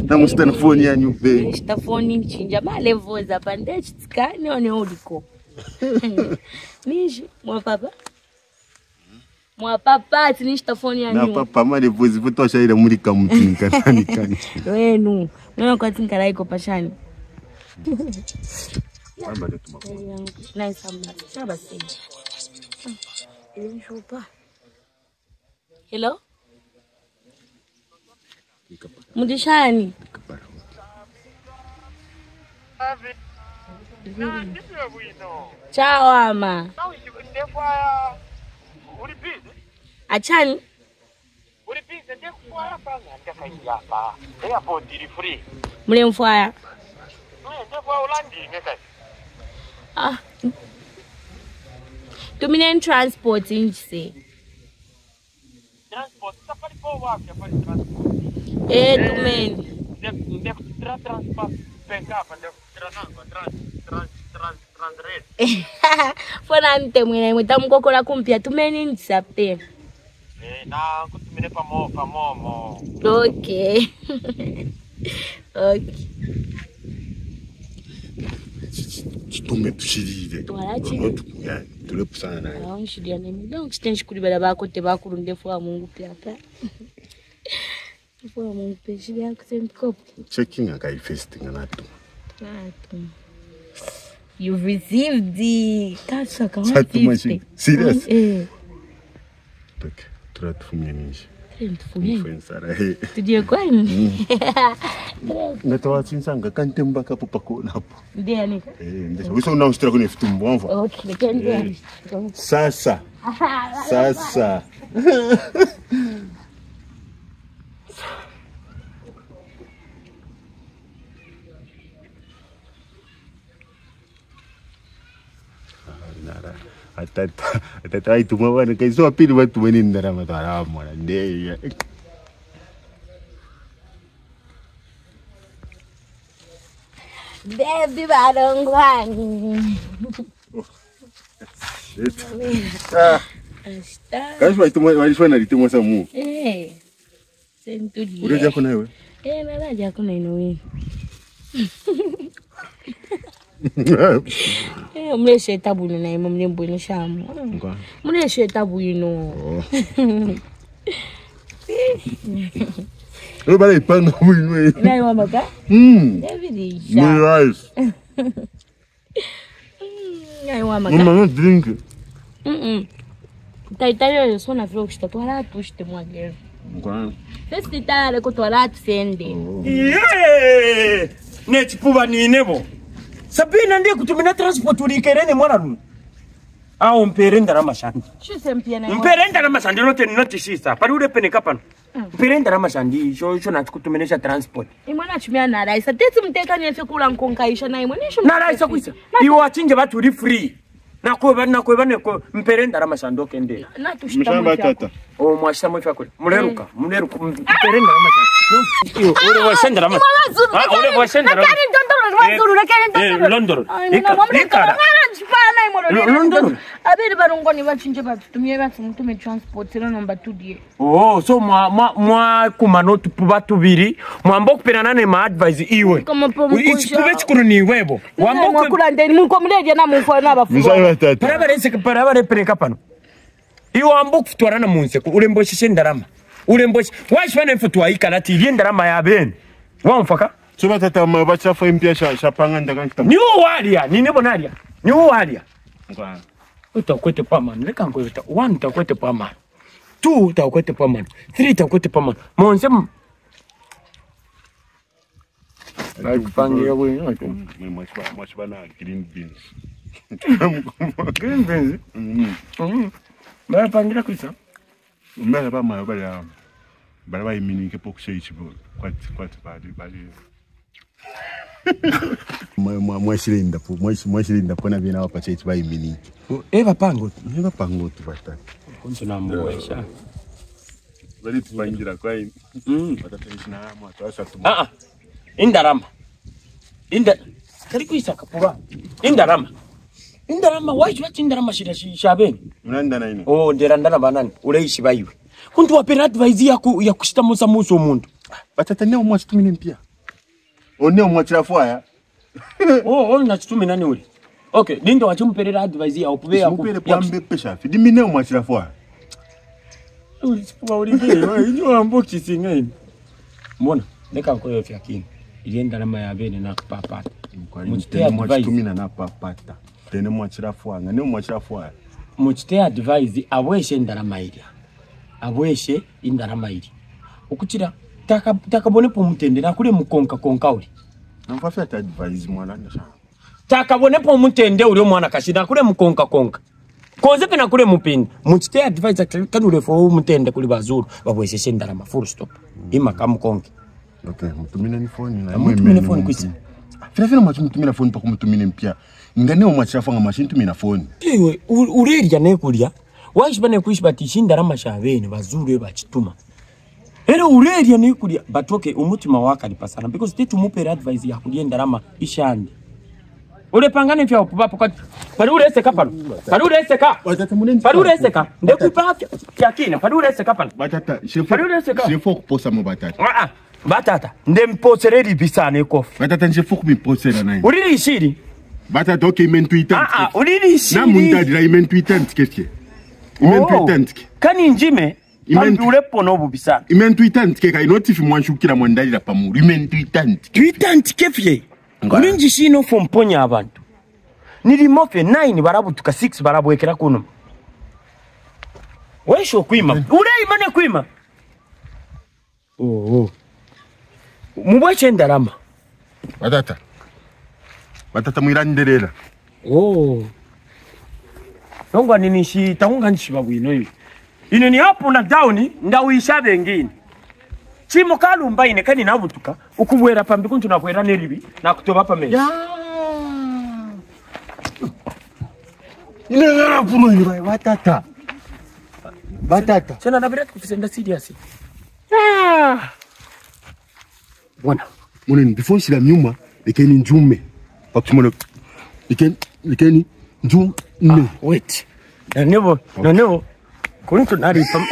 Na mustana phone yanyu be. Sta phone nchinja malevoza pande chitsikani one uliko. Nishi mwa papa tinishita phone yanyu. Na papa malevozi vutosha ile mulika mtinka nani kani. Wenu, mwana kwa tinka iko pashani. Amba letu mako. Nice amba. Shaba sing. Hello? Mudishani. Ciao ama. Achani. Mule mfwaya. Ah. Tumine transport inchi. Transport safari po wapi hapa transport. Tumeni. Ndio transport penga hapa ndio trans Fona nte mwene mwetamkokola kumpia tumeni ntisape. na kutumine pamomo. Okay. Okay. Tume tushirire. Twalachi. Tulepusana naye. Aonshidia nemi. Donc sitenshi kulibala bako te bakuru ndefu wa Mungu pia hapa. Ndefu wa Mungu pia shidia kusemkopo. Checking akaifesting nato. You've received the Kasha Kawati. Serious? Okay. Turatufumye ninji. Tufumye. Fensara he. Tudie kwani? Ngatoa tsinsanga kantemba kapo pakona hapo. Ndia nika. Ndesha. Wiso unausitira kune fitumbo mva. Okay, ndia. Sasa. Atata ituma wana kaiso apili watu weni ndara matara mwana ndeya. Baby barongwani. Kazi walifanya litimo samu. Sentudi. Ureja kuna wewe? Naraja kuna inowe. Mleshe tabu na imo mlembo ino shamu. Mleshe tabu ino. Wewe bale ipanga wewe. Nai mama ka? David. Nice. Nai mama ka? Mama drink. Taitayo sona vile ukishtatwala tushite mwagero. Ngwana. Sisi tare kutwala tusende. Nechipuba ni nebo. Sabina ndiye kutumina transport ulikerene mwana rume. Au mperenda na mashandi. Shuse mpia na. Mperenda na mashandi note shisa. Pari ule peneka pano. Mperenda na mashandi sho na kutuminesha transport. Imwana chumia na raisa. Teti mteka niyefe kula nkonkaisha na imwe nisho. Na raisa kuisa. Iwo achinje batu uri free. Nakweba neko mperenda na mashando kende. Mshamba tata. Oh mwashita mwe fakule. Muleruka mperenda na mashando. Ule wasenda na mashando. Ule wasenda na mashando. London. London. Abiri barungoni bachinje batutumye batumutume transport no number 2 die. Oh, so mwa kumano tupuba tubiri, mwambo kupenana ne ma advise iwe. Ichikube chikuru ni webo. Wambo kula ndeni munko mleje na munko na bafu. Mshamba tata. Parabare peneka pano. Iwe wambo kufutwara na munse uremboshe ndarama. Uremboshe. Washwana mfutwa ikalati yendarama ya ben. Wamfaka? Chuma tata mabacha fa impia shapanga ndakanta. Ni walia, ni nebo nalia. Ni walia. Ngwana. Utakwete paman, leka ngweta. 1 utakwete paman. 2 utakwete paman. 3 utakwete paman. Monse Pangia wewe. Mwachibana green beans. Green beans? Baya pangira kuisa? Mbele ba mayo bala imini ke pok seichibo. Kwati bali. Mwashilinda pona bina wapa seichibo imini. Eva pango tu basta. Kunso na mwesha. Bali tupangira kwa ini. Watatenishina mwa tu. Indarama. Kari kuisa kapura. Indarama waje wachi indarama shida shabeni. Unanda na ino. Oh nderandana banani uleishi bayiwe. Kuntu wapera advise ya kushita musa muso umuntu. Batatanya umwachi tumine mpia. One omwachira fwaya. Oh, na chitume nani uli? Okay, nindo wachumperera advice ya opubea Mupere pambe pesha. Fidi mine omwachira fwaya. Uli sipuwa uli gile, wa mboki singeni. Mbona, neka mkoyo fyakini. Ilienda nama ya bene na kupapata. Mchite advice. Na papata. Tene mwachira fwaya. Ngane omwachira fwaya. Mchite advice aweshe ndarama ili. Aweshe indarama ili. Ukuchira, takabone po mutende, nakule mukonka uli. Namfafi ata advice mwana ndasha. Takabone po mutende uli mwana kashida, nakule mukonka. Koze pe nakule mupindi. Mchite advice kanule fo mutende kuli bazuru. Waweshe ndarama, full stop. Ima kamukonke. Okay, mutumine ni phone na mutumine phone kwisi. Fina mutumine phone pa kumutumine mpya. Ngane omwachira fanga machine tumina phone. Ewe urerya nekulya. Washibane kuishibati ndarama shabene bazuru bachituma. Era urerya nekulya batoke umutima waka lipasana because tetu mupera advice ya kulya ndarama ishandi. Ule pangane vya upupapo kwa parure seka pano. Parure seka. Parure seka. Ndekupa yakina parure seka pano. Batata, chefo kuposa mo batata. Batata, ndemposereri bisane kofi. Batata chefo kuposera nayi. Uriri shiri. Batata okay mentuitant. Uriri shiri. Na mundadira imentuitant keske. Imentuitant. Kani njime pambule pono bubisana. Imentuitant ke kai notifi mwanshukira mwandalira pamuru. Imentuitant. Tuitant kefye. Ulinji shino fomponya abantu. Nilimofe 9 barabutuka 6 barabwekera kuno. Wesho kwima. Urei mane kwima. Oh. Mubwache ndarama. Batata mwiranderera. Oh. Nongwa ninishi taunga nshiba bwino hivi. Ine ni hapo na down ndawisa bengine. Chimo kalumba ine kani nabutuka ukubwera pambi kuntu nakwera neribi nakutoba pamezi. Ine ngara puno ni batata. Sena na birati kufisenda serious. Bwana, mwana before sila nyuma lekeni njume. Pakusimona lekeni njume. Wait. Na nevo kuntu nari pam.